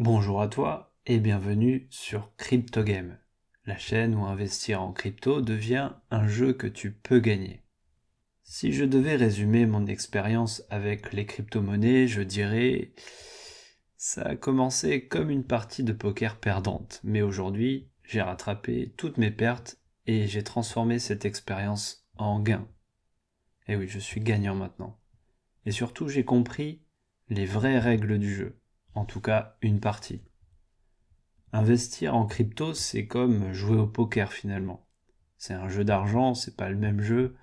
Bonjour à toi et bienvenue sur CryptoGame, la chaîne où investir en crypto devient un jeu que tu peux gagner. Si je devais résumer mon expérience avec les crypto-monnaies, je dirais ça a commencé comme une partie de poker perdante, mais aujourd'hui j'ai rattrapé toutes mes pertes et j'ai transformé cette expérience en gain. Et oui, je suis gagnant maintenant. Et surtout j'ai compris les vraies règles du jeu, en tout cas une partie. Investir en crypto, c'est comme jouer au poker finalement. C'est un jeu d'argent, c'est pas le même jeu,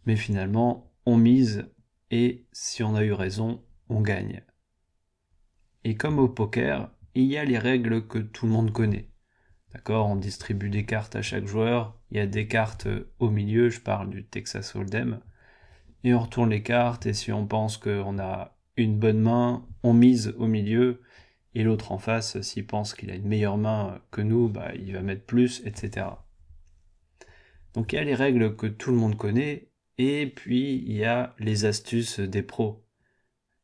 mais finalement, on mise et si on a eu raison, on gagne. Et comme au poker, il y a les règles que tout le monde connaît. D'accord, on distribue des cartes à chaque joueur, il y a des cartes au milieu, je parle du Texas Hold'em, et on retourne les cartes, et si on pense qu'on a une bonne main, on mise au milieu, et l'autre en face, s'il pense qu'il a une meilleure main que nous, il va mettre plus, etc. Donc il y a les règles que tout le monde connaît, et puis il y a les astuces des pros.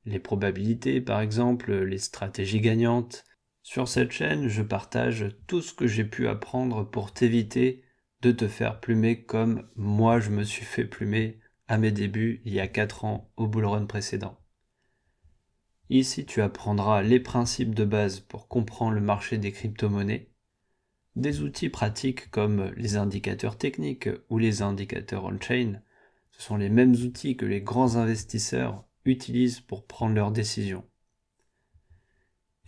Les probabilités par exemple, les stratégies gagnantes. Sur cette chaîne, je partage tout ce que j'ai pu apprendre pour t'éviter de te faire plumer comme moi je me suis fait plumer à mes débuts il y a 4 ans au bullrun précédent. Ici, tu apprendras les principes de base pour comprendre le marché des crypto-monnaies, des outils pratiques comme les indicateurs techniques ou les indicateurs on-chain. Ce sont les mêmes outils que les grands investisseurs utilisent pour prendre leurs décisions.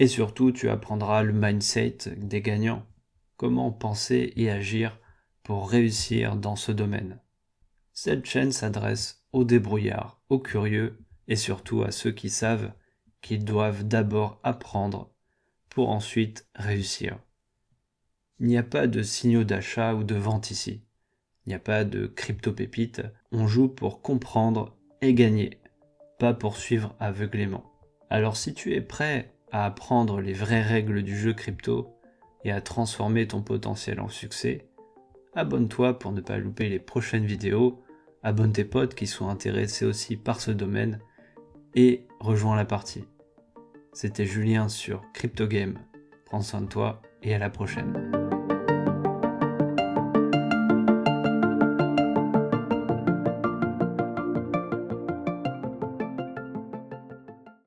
Et surtout, tu apprendras le mindset des gagnants, comment penser et agir pour réussir dans ce domaine. Cette chaîne s'adresse aux débrouillards, aux curieux et surtout à ceux qui savent qu'ils doivent d'abord apprendre pour ensuite réussir. Il n'y a pas de signaux d'achat ou de vente ici. Il n'y a pas de crypto-pépites. On joue pour comprendre et gagner, pas pour suivre aveuglément. Alors si tu es prêt à apprendre les vraies règles du jeu crypto et à transformer ton potentiel en succès, abonne-toi pour ne pas louper les prochaines vidéos, abonne tes potes qui sont intéressés aussi par ce domaine et rejoins la partie. C'était Julien sur CryptoGame. Prends soin de toi et à la prochaine.